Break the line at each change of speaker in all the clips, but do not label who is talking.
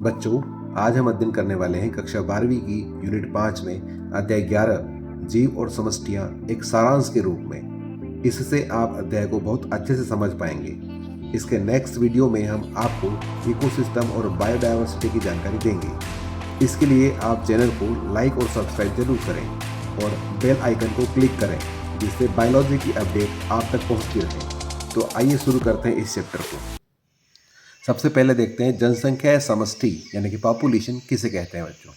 बच्चों, आज हम अध्ययन करने वाले हैं कक्षा 12वीं की यूनिट 5 में अध्याय 11 जीव और समष्टियां एक सारांश के रूप में। इससे आप अध्याय को बहुत अच्छे से समझ पाएंगे। इसके नेक्स्ट वीडियो में हम आपको इकोसिस्टम और बायोडायवर्सिटी की जानकारी देंगे। इसके लिए आप चैनल को लाइक और सब्सक्राइब जरूर करें और बेल आइकन को क्लिक करें, जिससे बायोलॉजी की अपडेट आप तक पहुंचती रहे। तो आइए शुरू करते हैं इस चैप्टर को। सबसे पहले देखते हैं जनसंख्या या समष्टि यानी कि पॉपुलेशन किसे कहते हैं बच्चों।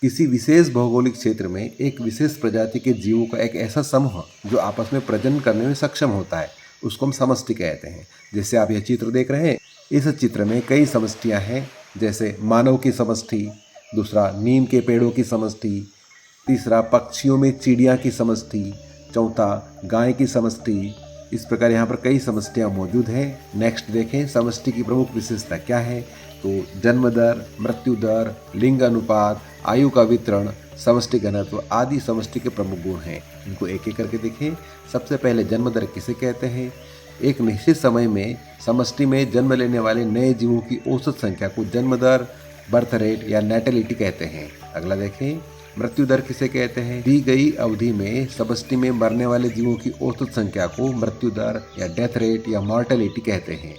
किसी विशेष भौगोलिक क्षेत्र में एक विशेष प्रजाति के जीवों का एक ऐसा समूह जो आपस में प्रजनन करने में सक्षम होता है, उसको हम समष्टि कहते हैं। जैसे आप यह चित्र देख रहे हैं, इस चित्र में कई समष्टियां हैं, जैसे मानव की समष्टि, दूसरा नीम के पेड़ों की समष्टि, तीसरा पक्षियों में चिड़िया की समष्टि, चौथा गाय की समष्टि। इस प्रकार यहाँ पर कई समष्टियाँ मौजूद हैं। नेक्स्ट देखें समष्टि की प्रमुख विशेषता क्या है। तो जन्म दर, मृत्यु दर, लिंग अनुपात, आयु का वितरण, समष्टि घनत्व आदि समष्टि के प्रमुख गुण हैं। इनको एक एक करके देखें। सबसे पहले जन्म दर किसे कहते हैं। एक निश्चित समय में समष्टि में जन्म लेने वाले नए जीवों की औसत संख्या को जन्म दर, बर्थ रेट या नेटेलिटी कहते हैं। अगला देखें मृत्यु दर किसे कहते हैं। दी गई अवधि में समष्टि में मरने वाले जीवों की औसत संख्या को मृत्यु दर या डेथ रेट या मॉर्टेलिटी कहते हैं।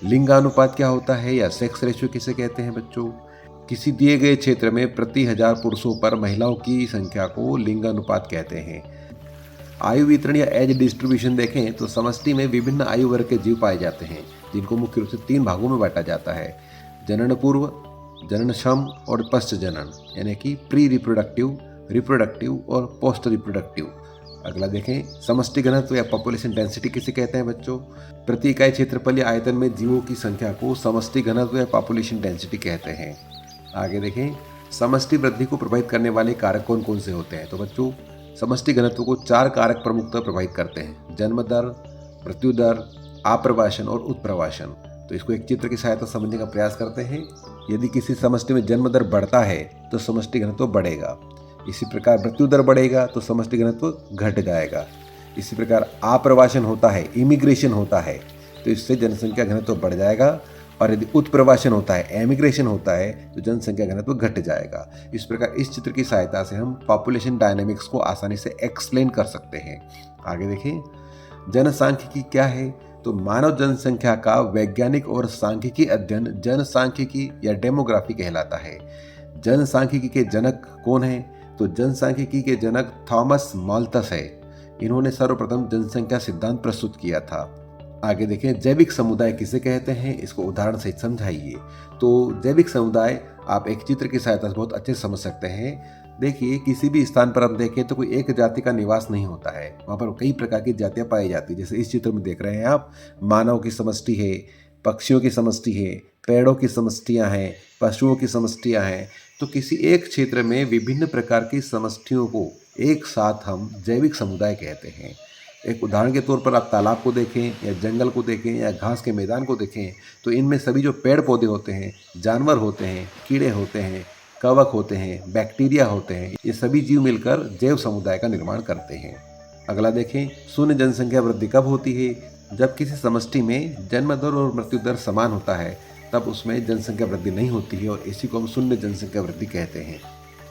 लिंगानुपात क्या होता है या सेक्स रेशियो किसे कहते हैं बच्चों। किसी दिए गए क्षेत्र में प्रति 1000 पुरुषों पर महिलाओं की संख्या को लिंगानुपात कहते हैं। आयु वितरण या एज डिस्ट्रीब्यूशन देखें तो समष्टि में विभिन्न आयु वर्ग के जीव पाए जाते हैं, जिनको मुख्य रूप से 3 भागों में बांटा जाता है। जनन पूर्व, जननक्षम और पश्च जनन, यानी कि प्री रिप्रोडक्टिव, रिप्रोडक्टिव और पोस्ट रिप्रोडक्टिव। अगला देखें समष्टि घनत्व या पॉपुलेशन डेंसिटी किसे कहते हैं बच्चों। प्रति इकाई क्षेत्रफल या आयतन में जीवों की संख्या को समष्टि घनत्व या पॉपुलेशन डेंसिटी कहते हैं। आगे देखें समष्टि वृद्धि को प्रभावित करने वाले कारक कौन कौन से होते हैं। तो बच्चों समष्टि घनत्व को 4 कारक प्रमुखतः प्रभावित करते हैं। जन्म दर, मृत्यु दर, आप्रवासन और उत्प्रवासन। तो इसको एक चित्र की सहायता समझने का प्रयास करते हैं। यदि किसी समष्टि में जन्म दर बढ़ता है तो समष्टि घनत्व बढ़ेगा। इसी प्रकार मृत्यु दर बढ़ेगा तो समष्टि घनत्व घट जाएगा। इसी प्रकार आप्रवासन होता है, इमिग्रेशन होता है, तो इससे जनसंख्या घनत्व बढ़ जाएगा। और यदि उत्प्रवासन होता है, एमिग्रेशन होता है, तो जनसंख्या घनत्व घट जाएगा। इस प्रकार इस चित्र की सहायता से हम पॉपुलेशन डायनेमिक्स को आसानी से एक्सप्लेन कर सकते हैं। आगे देखें जनसांख्यिकी क्या है। तो मानव जनसंख्या का वैज्ञानिक और सांख्यिकी अध्ययन जनसांख्यिकी या डेमोग्राफी कहलाता है। जनसांख्यिकी के जनक कौन है। तो जनसांख्यिकी के जनक थॉमस माल्थस है। इन्होंने सर्वप्रथम जनसंख्या सिद्धांत प्रस्तुत किया था। आगे देखें जैविक समुदाय किसे कहते हैं, इसको उदाहरण सहित समझाइए। तो जैविक समुदाय आप एक चित्र की सहायता से बहुत अच्छे से समझ सकते हैं। देखिए किसी भी स्थान पर हम देखें तो कोई एक जाति का निवास नहीं होता है, वहाँ पर कई प्रकार की जातियाँ पाई जाती है। जैसे इस चित्र में देख रहे हैं आप, मानव की समष्टि है, पक्षियों की समष्टि है, पेड़ों की समष्टियाँ हैं, पशुओं की समष्टियाँ हैं। तो किसी एक क्षेत्र में विभिन्न प्रकार की समष्टियों को एक साथ हम जैविक समुदाय कहते हैं। एक उदाहरण के तौर पर आप तालाब को देखें या जंगल को देखें या घास के मैदान को देखें, तो इनमें सभी जो पेड़ पौधे होते हैं, जानवर होते हैं, कीड़े होते हैं, कवक होते हैं, बैक्टीरिया होते हैं, ये सभी जीव मिलकर जैव समुदाय का निर्माण करते हैं। अगला देखें शून्य जनसंख्या वृद्धि कब होती है। जब किसी समष्टि में जन्म दर और मृत्यु दर समान होता है तब उसमें जनसंख्या वृद्धि नहीं होती है, और इसी को हम शून्य जनसंख्या वृद्धि कहते हैं।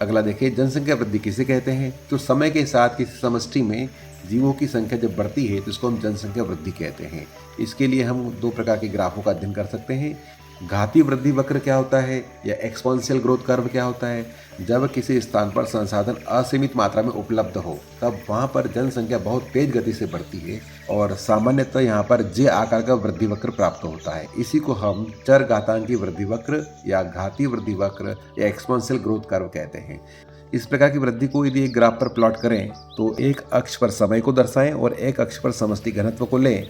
अगला देखिए जनसंख्या वृद्धि किसे कहते हैं। तो समय के साथ किसी समष्टि में जीवों की संख्या जब बढ़ती है तो इसको हम जनसंख्या वृद्धि कहते हैं। इसके लिए हम 2 प्रकार के ग्राफों का अध्ययन कर सकते हैं। घातीय वृद्धि वक्र क्या होता है या एक्सपोनेंशियल ग्रोथ कर्व क्या होता है। जब किसी स्थान पर संसाधन असीमित मात्रा में उपलब्ध हो तब वहाँ पर जनसंख्या बहुत तेज गति से बढ़ती है और सामान्यतः यहाँ पर जे आकार का वृद्धि वक्र प्राप्त होता है। इसी को हम चर घातांकी वृद्धि वक्र या घातीय वृद्धि वक्र या एक्सपोनेंशियल ग्रोथ कर्व कहते हैं। इस प्रकार की वृद्धि को यदि एक ग्राफ पर प्लॉट करें तो एक अक्ष पर समय को दर्शाएं और एक अक्ष पर समष्टि घनत्व को लें,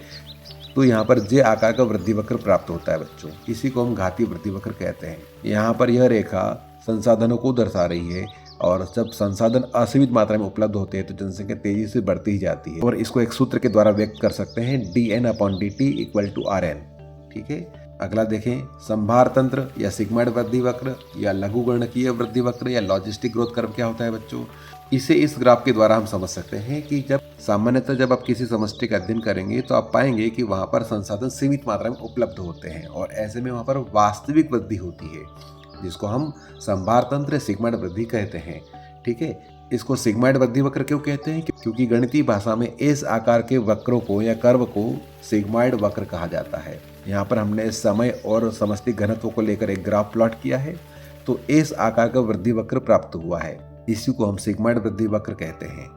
तो यहाँ पर जे आकार का वृद्धि वक्र प्राप्त होता है बच्चों। इसी को हम घातीय वृद्धि वक्र कहते हैं। यहाँ पर यह रेखा संसाधनों को दर्शा रही है और जब संसाधन असीमित मात्रा में उपलब्ध होते हैं तो जनसंख्या तेजी से बढ़ती ही जाती है, और इसको एक सूत्र के द्वारा व्यक्त कर सकते हैं dN/dt = Rn। ठीक है। अगला देखें संभार तंत्र या सिग्मॉइड वृद्धि वक्र या लघुगणकीय वृद्धि वक्र या लॉजिस्टिक ग्रोथ कर्व क्या होता है बच्चों। इसे इस ग्राफ के द्वारा हम समझ सकते हैं कि जब आप किसी समष्टि का अध्ययन करेंगे तो आप पाएंगे कि वहाँ पर संसाधन सीमित मात्रा में उपलब्ध होते हैं और ऐसे में वहाँ पर वास्तविक वृद्धि होती है। जिसको हम संभार तंत्र सिग्माइड वृद्धि कहते हैं। ठीक है, इसको सिग्माइड वृद्धि वक्र क्यों कहते हैं? क्योंकि गणितीय भाषा में इस आकार के वक्रों को या कर्व को सिग्माइड वक्र कहा जाता है। यहाँ पर हमने समय और समष्टि घनत्व को लेकर एक ग्राफ प्लॉट किया है, तो इस आकार का वृद्धि वक्र प्राप्त हुआ है, इसी को हम सिग्माइड वृद्धि वक्र कहते हैं।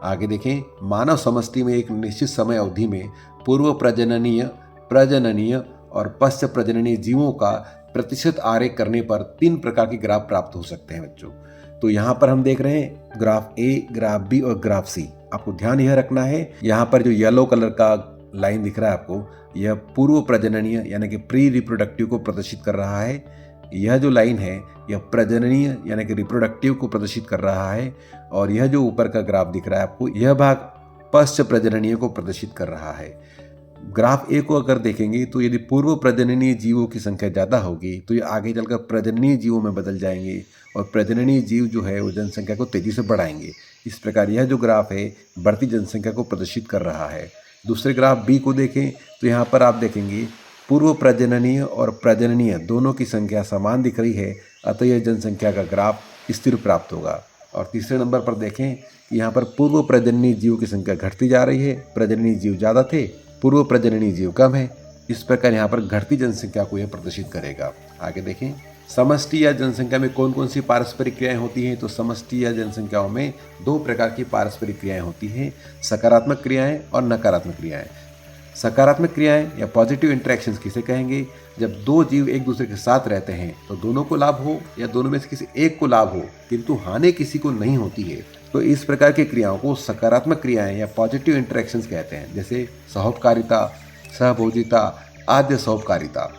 आगे देखें, मानव समष्टि में एक निश्चित समय अवधि में पूर्व प्रजननीय, प्रजननीय और पश्च प्रजननीय जीवों का प्रतिशत आरेख करने पर 3 प्रकार के ग्राफ प्राप्त हो सकते हैं बच्चों। तो यहाँ पर हम देख रहे हैं ग्राफ ए, ग्राफ बी और ग्राफ सी। आपको ध्यान यह रखना है, यहाँ पर जो येलो कलर का लाइन दिख रहा है आपको, यह पूर्व प्रजननीय यानी कि प्री रिप्रोडक्टिव को प्रदर्शित कर रहा है। यह जो लाइन है यह प्रजननीय यानी कि रिप्रोडक्टिव को प्रदर्शित कर रहा है, और यह जो ऊपर का ग्राफ दिख रहा है आपको, यह भाग पश्च प्रजननीय को प्रदर्शित कर रहा है। ग्राफ ए को अगर देखेंगे तो यदि पूर्व प्रजननीय जीवों की संख्या ज़्यादा होगी तो ये आगे चलकर प्रजननीय जीवों में बदल जाएंगे, और प्रजननीय जीव जो है वो जनसंख्या को तेजी से बढ़ाएंगे। इस प्रकार यह जो ग्राफ है बढ़ती जनसंख्या को प्रदर्शित कर रहा है। दूसरे ग्राफ बी को देखें तो यहाँ पर आप देखेंगे पूर्व प्रजननीय और प्रजननीय दोनों की संख्या समान दिख रही है, अतः यह जनसंख्या का ग्राफ स्थिर प्राप्त होगा। और तीसरे नंबर पर देखें कि यहाँ पर पूर्व प्रजननीय जीवों की संख्या घटती जा रही है, प्रजननीय जीव ज़्यादा थे, पूर्व प्रजननीय जीव कम है। इस प्रकार यहाँ पर घटती जनसंख्या को यह प्रदर्शित करेगा। आगे देखें, समष्टि या जनसंख्या में कौन कौन सी पारस्परिक क्रियाएं होती हैं? तो समष्टि या जनसंख्याओं में 2 प्रकार की पारस्परिक क्रियाएं होती हैं, सकारात्मक क्रियाएं और नकारात्मक क्रियाएं। सकारात्मक क्रियाएं या पॉजिटिव इंटरेक्शंस किसे कहेंगे? जब 2 जीव एक दूसरे के साथ रहते हैं तो दोनों को लाभ हो या दोनों में से किसी एक को लाभ हो, किंतु हानि किसी को नहीं होती है, तो इस प्रकार की क्रियाओं को सकारात्मक क्रियाएं या पॉजिटिव इंटरेक्शंस कहते हैं, जैसे सहोपकारिता, सहभोजिता, आद्य सहोपकारिता।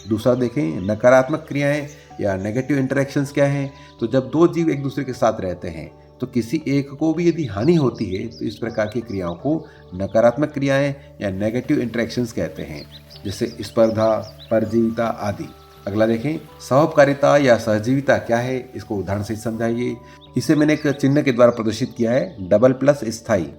दूसरा देखें, नकारात्मक क्रियाएं या नेगेटिव इंटरेक्शंस क्या हैं? तो जब 2 जीव एक दूसरे के साथ रहते हैं तो किसी एक को भी यदि हानि होती है तो इस प्रकार की क्रियाओं को नकारात्मक क्रियाएं या नेगेटिव इंटरेक्शंस कहते हैं, जैसे स्पर्धा, परजीविता आदि। अगला देखें, सहोपकारिता या सहजीविता क्या है? इसको उदाहरण से समझाइए। इसे मैंने एक चिन्ह के द्वारा प्रदर्शित किया है, डबल प्लस स्थायी।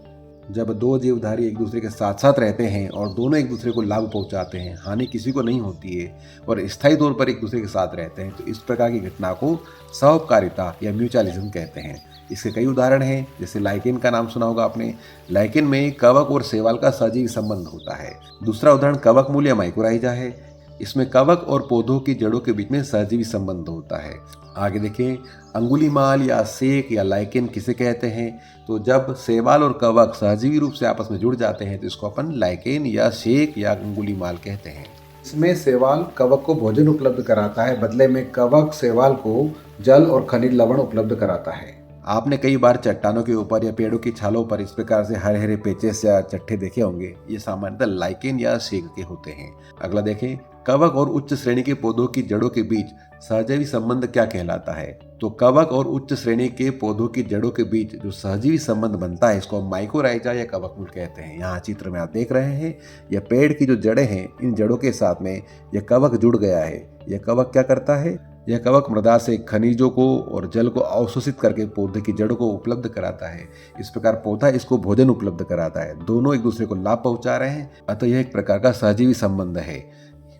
जब 2 जीवधारी एक दूसरे के साथ साथ रहते हैं और दोनों एक दूसरे को लाभ पहुंचाते हैं, हानि किसी को नहीं होती है, और स्थायी तौर पर एक दूसरे के साथ रहते हैं, तो इस प्रकार की घटना को सहोपकारिता या म्यूचुअलिज्म कहते हैं। इसके कई उदाहरण हैं, जैसे लाइकेन का नाम सुना होगा आपने। लाइकेन में कवक और शैवाल का सजीव संबंध होता है। दूसरा उदाहरण कवक मूल या माइकोराइजा है। इसमें कवक और पौधों की जड़ों के बीच में सहजीवी संबंध होता है। आगे देखें, अंगुलीमाल या सेक या लाइकेन किसे कहते हैं? तो जब शैवाल और कवक सहजीवी रूप से आपस में जुड़ जाते हैं तो इसको अपन लाइकेन या सेक या अंगुलीमाल कहते हैं। इसमें शैवाल कवक को भोजन उपलब्ध कराता है, बदले में कवक शैवाल को जल और खनिज लवण उपलब्ध कराता है। आपने कई बार चट्टानों के ऊपर या पेड़ों की छालों पर इस प्रकार से हरे हरे पेचेस या चट्टे देखे होंगे, ये सामान्यतः लाइकेन या सेक के होते हैं। अगला देखें, कवक और उच्च श्रेणी के पौधों की जड़ों के बीच सहजीवी संबंध क्या कहलाता है? तो कवक और उच्च श्रेणी के पौधों की जड़ों के बीच जो सहजीवी संबंध बनता है इसको हम माइकोराइजा या कवक मूल कहते हैं। यहाँ चित्र में आप देख रहे हैं, यह पेड़ की जो जड़ें हैं, इन जड़ों के साथ में यह कवक जुड़ गया है। यह कवक क्या करता है? यह कवक मृदा से खनिजों को और जल को अवशोषित करके पौधे की जड़ों को उपलब्ध कराता है। इस प्रकार पौधा इसको भोजन उपलब्ध कराता है। दोनों एक दूसरे को लाभ पहुंचा रहे हैं, अतः यह एक प्रकार का सहजीवी संबंध है।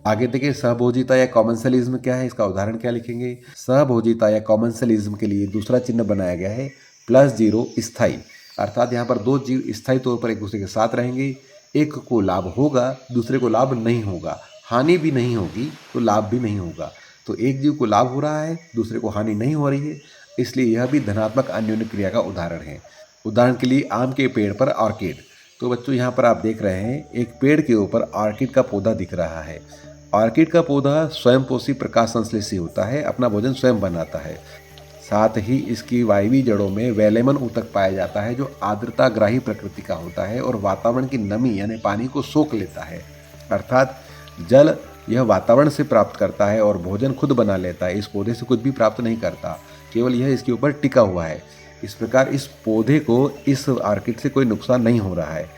आगे देखिए, सहभोजिता या कॉमनसेलिज्म क्या है? इसका उदाहरण क्या लिखेंगे? सहभोजिता या कॉमनसेलिज्म के लिए दूसरा चिन्ह बनाया गया है +0 स्थायी, अर्थात यहाँ पर 2 जीव स्थायी तौर पर एक दूसरे के साथ रहेंगे। एक को लाभ होगा, दूसरे को लाभ नहीं होगा, हानि भी नहीं होगी तो लाभ भी नहीं होगा। तो एक जीव को लाभ हो रहा है, दूसरे को हानि नहीं हो रही है, इसलिए यह भी धनात्मक अन्योन्य क्रिया का उदाहरण है। उदाहरण के लिए आम के पेड़ पर ऑर्किड। तो बच्चों यहाँ पर आप देख रहे हैं एक पेड़ के ऊपर ऑर्किड का पौधा दिख रहा है। ऑर्किड का पौधा स्वयंपोषी प्रकाश संश्लेषी होता है, अपना भोजन स्वयं बनाता है। साथ ही इसकी वायवीय जड़ों में वैलेमन ऊतक पाया जाता है जो आर्द्रताग्राही प्रकृति का होता है और वातावरण की नमी यानी पानी को सोख लेता है, अर्थात जल यह वातावरण से प्राप्त करता है और भोजन खुद बना लेता है। इस पौधे से कुछ भी प्राप्त नहीं करता, केवल यह इसके ऊपर टिका हुआ है। इस प्रकार इस पौधे को इस ऑर्किड से कोई नुकसान नहीं हो रहा है,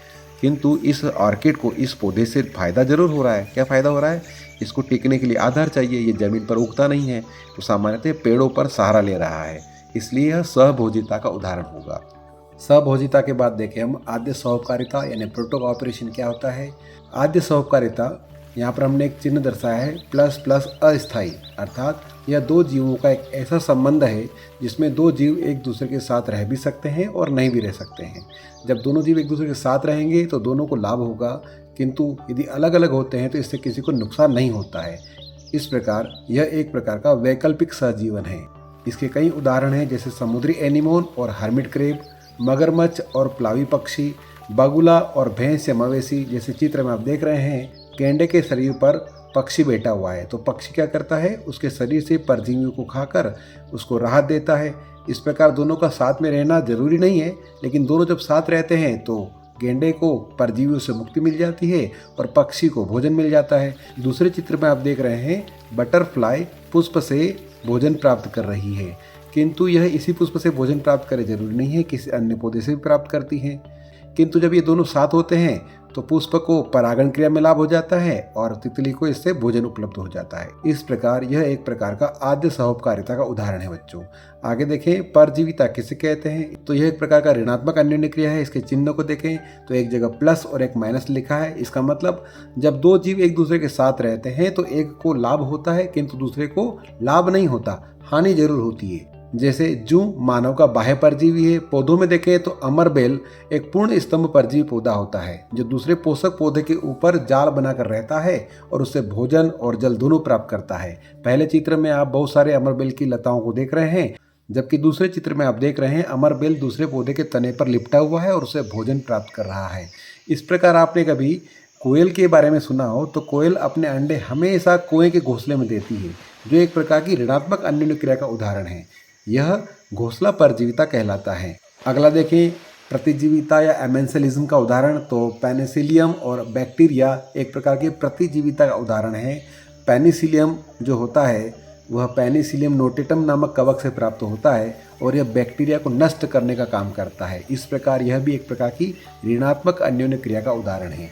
किंतु इस ऑर्किड को इस पौधे से फायदा जरूर हो रहा है। क्या फायदा हो रहा है? इसको टिकने के लिए आधार चाहिए, ये जमीन पर उगता नहीं है तो सामान्यतः पेड़ों पर सहारा ले रहा है, इसलिए यह सहभोजिता का उदाहरण होगा। सहभोजिता के बाद देखें हम आद्य सहोपकारिता यानी प्रोटोकॉपरेशन क्या होता है। आद्य सहोपकारिता यहाँ पर हमने एक चिन्ह दर्शाया है ++ अस्थायी, अर्थात यह दो जीवों का एक ऐसा संबंध है जिसमें दो जीव एक दूसरे के साथ रह भी सकते हैं और नहीं भी रह सकते हैं। जब दोनों जीव एक दूसरे के साथ रहेंगे तो दोनों को लाभ होगा, किंतु यदि अलग अलग होते हैं तो इससे किसी को नुकसान नहीं होता है। इस प्रकार यह एक प्रकार का वैकल्पिक सहजीवन है। इसके कई उदाहरण हैं, जैसे समुद्री एनीमोन और हर्मिट क्रेब, मगरमच्छ और प्लावी पक्षी, बगुला और भैंस या मवेशी। जैसे चित्र में आप देख रहे हैं, गेंडे के शरीर पर पक्षी बैठा हुआ है, तो पक्षी क्या करता है, उसके शरीर से परजीवियों को खाकर उसको राहत देता है। इस प्रकार दोनों का साथ में रहना जरूरी नहीं है, लेकिन दोनों जब साथ रहते हैं तो गेंडे को परजीवियों से मुक्ति मिल जाती है और पक्षी को भोजन मिल जाता है। दूसरे चित्र में आप देख रहे हैं, बटरफ्लाई पुष्प से भोजन प्राप्त कर रही है, किंतु यह इसी पुष्प से भोजन प्राप्त करे जरूरी नहीं है, किसी अन्य पौधे से भी प्राप्त करती है। किंतु जब ये दोनों साथ होते हैं तो पुष्प को परागण क्रिया में लाभ हो जाता है और तितली को इससे भोजन उपलब्ध हो जाता है। इस प्रकार यह एक प्रकार का आद्य सहोपकारिता का उदाहरण है बच्चों। आगे देखें, परजीविता किसे कहते हैं, तो यह एक प्रकार का ऋणात्मक अन्योन्य क्रिया है। इसके चिन्ह को देखें तो एक जगह प्लस और एक माइनस लिखा है। इसका मतलब जब दो जीव एक दूसरे के साथ रहते हैं तो एक को लाभ होता है किंतु दूसरे को लाभ नहीं होता, हानि जरूर होती है। जैसे जूं मानव का बाह्य परजीवी है। पौधों में देखें तो अमरबेल एक पूर्ण स्तंभ परजीवी पौधा होता है जो दूसरे पोषक पौधे के ऊपर जाल बनाकर रहता है और उससे भोजन और जल दोनों प्राप्त करता है। पहले चित्र में आप बहुत सारे अमरबेल की लताओं को देख रहे हैं, जबकि दूसरे चित्र में आप देख रहे हैं अमरबेल दूसरे पौधे के तने पर लिपटा हुआ है और उसे भोजन प्राप्त कर रहा है। इस प्रकार आपने कभी कोयल के बारे में सुना हो तो कोयल अपने अंडे हमेशा कुएं के घोंसले में देती है, जो एक प्रकार की ऋणात्मक अन्योन्य क्रिया का उदाहरण है। यह घोंसला परजीविता कहलाता है। अगला देखें, प्रतिजीविता या एमेंसेलिज्म का उदाहरण, तो पेनिसिलियम और बैक्टीरिया एक प्रकार की प्रतिजीविता का उदाहरण है। पेनिसिलियम जो होता है वह पेनिसिलियम नोटेटम नामक कवक से प्राप्त होता है और यह बैक्टीरिया को नष्ट करने का काम करता है। इस प्रकार यह भी एक प्रकार की ऋणात्मक अन्योन्य क्रिया का उदाहरण है।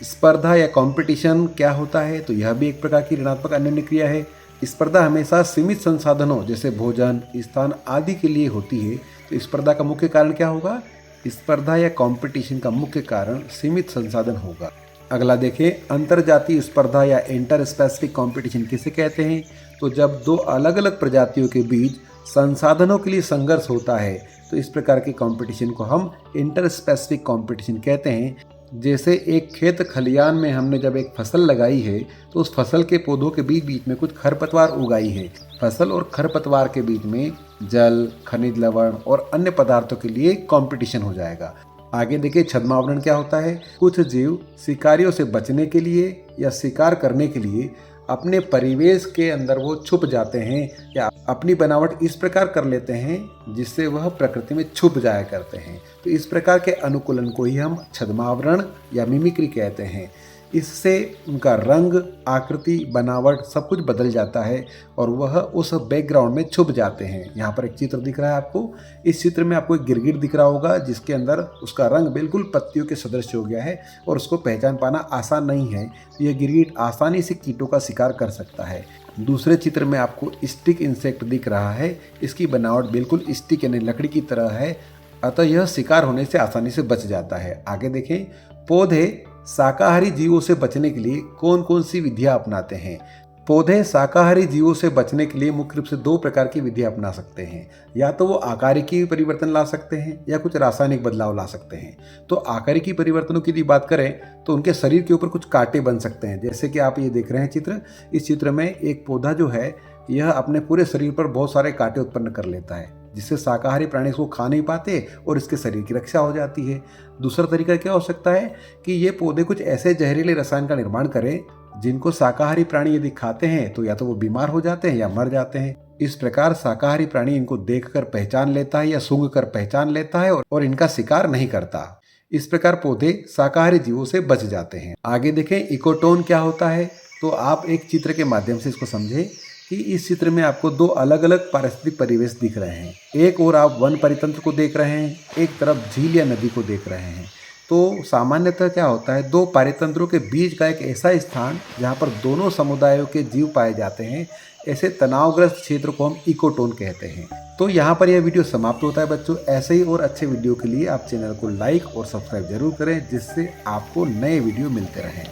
स्पर्धा या कंपटीशन क्या होता है, तो यह भी एक प्रकार की ऋणात्मक अन्योन्य क्रिया है। स्पर्धा हमेशा सीमित संसाधनों जैसे भोजन, स्थान आदि के लिए होती है। तो स्पर्धा का मुख्य कारण क्या होगा, स्पर्धा या कंपटीशन का मुख्य कारण सीमित संसाधन होगा। अगला देखें, अंतरजातीय स्पर्धा या इंटर स्पेसिफिक कंपटीशन किसे कहते हैं, तो जब दो अलग अलग प्रजातियों के बीच संसाधनों के लिए संघर्ष होता है तो इस प्रकार के कंपटीशन को हम इंटर स्पेसिफिक कंपटीशन कहते हैं। जैसे एक खेत खलियान में हमने जब एक फसल लगाई है तो उस फसल के पौधों के बीच बीच में कुछ खरपतवार उगाई है। फसल और खरपतवार के बीच में जल, खनिज लवण और अन्य पदार्थों के लिए कंपटीशन हो जाएगा। आगे देखिए, छद्मावरण क्या होता है। कुछ जीव शिकारियों से बचने के लिए या शिकार करने के लिए अपने परिवेश के अंदर वो छुप जाते हैं या अपनी बनावट इस प्रकार कर लेते हैं जिससे वह प्रकृति में छुप जाया करते हैं। तो इस प्रकार के अनुकूलन को ही हम छद्मावरण या मिमिक्री कहते हैं। इससे उनका रंग, आकृति, बनावट सब कुछ बदल जाता है और वह उस बैकग्राउंड में छुप जाते हैं। यहाँ पर एक चित्र दिख रहा है आपको। इस चित्र में आपको एक गिरगिट दिख रहा होगा जिसके अंदर उसका रंग बिल्कुल पत्तियों के सदृश हो गया है और उसको पहचान पाना आसान नहीं है। यह गिरगिट आसानी से कीटों का शिकार कर सकता है। दूसरे चित्र में आपको स्टिक इंसेक्ट दिख रहा है। इसकी बनावट बिल्कुल स्टिक यानी लकड़ी की तरह है, अतः यह शिकार होने से आसानी से बच जाता है। आगे देखें, पौधे शाकाहारी जीवों से बचने के लिए कौन कौन सी विधियां अपनाते हैं। पौधे शाकाहारी जीवों से बचने के लिए मुख्य रूप से दो प्रकार की विधियां अपना सकते हैं। या तो वो आकारिकी परिवर्तन ला सकते हैं या कुछ रासायनिक बदलाव ला सकते हैं। तो आकारिकी परिवर्तनों की यदि बात करें तो उनके शरीर के ऊपर कुछ कांटे बन सकते हैं, जैसे कि आप ये देख रहे हैं चित्र। इस चित्र में एक पौधा जो है यह अपने पूरे शरीर पर बहुत सारे कांटे उत्पन्न कर लेता है, जिससे शाकाहारी प्राणी इसको खा नहीं पाते और इसके शरीर की रक्षा हो जाती है। दूसरा तरीका क्या हो सकता है कि ये पौधे कुछ ऐसे जहरीले रसायन का निर्माण करें जिनको शाकाहारी प्राणी यदि खाते हैं तो या तो वो बीमार हो जाते हैं या मर जाते हैं। इस प्रकार शाकाहारी प्राणी इनको देखकर पहचान लेता है या सूंघ कर पहचान लेता है और इनका शिकार नहीं करता। इस प्रकार पौधे शाकाहारी जीवों से बच जाते हैं। आगे देखें, इकोटोन क्या होता है। तो आप एक चित्र के माध्यम से इसको समझें कि इस चित्र में आपको दो अलग अलग पारिस्थितिक परिवेश दिख रहे हैं। एक ओर आप वन परितंत्र को देख रहे हैं, एक तरफ झील या नदी को देख रहे हैं। तो सामान्यतः क्या होता है, दो पारितंत्रों के बीच का एक ऐसा स्थान जहाँ पर दोनों समुदायों के जीव पाए जाते हैं, ऐसे तनावग्रस्त क्षेत्र को हम इकोटोन कहते हैं। तो यहाँ पर यह वीडियो समाप्त होता है बच्चों। ऐसे ही और अच्छे वीडियो के लिए आप चैनल को लाइक और सब्सक्राइब जरूर करें, जिससे आपको नए वीडियो मिलते रहें।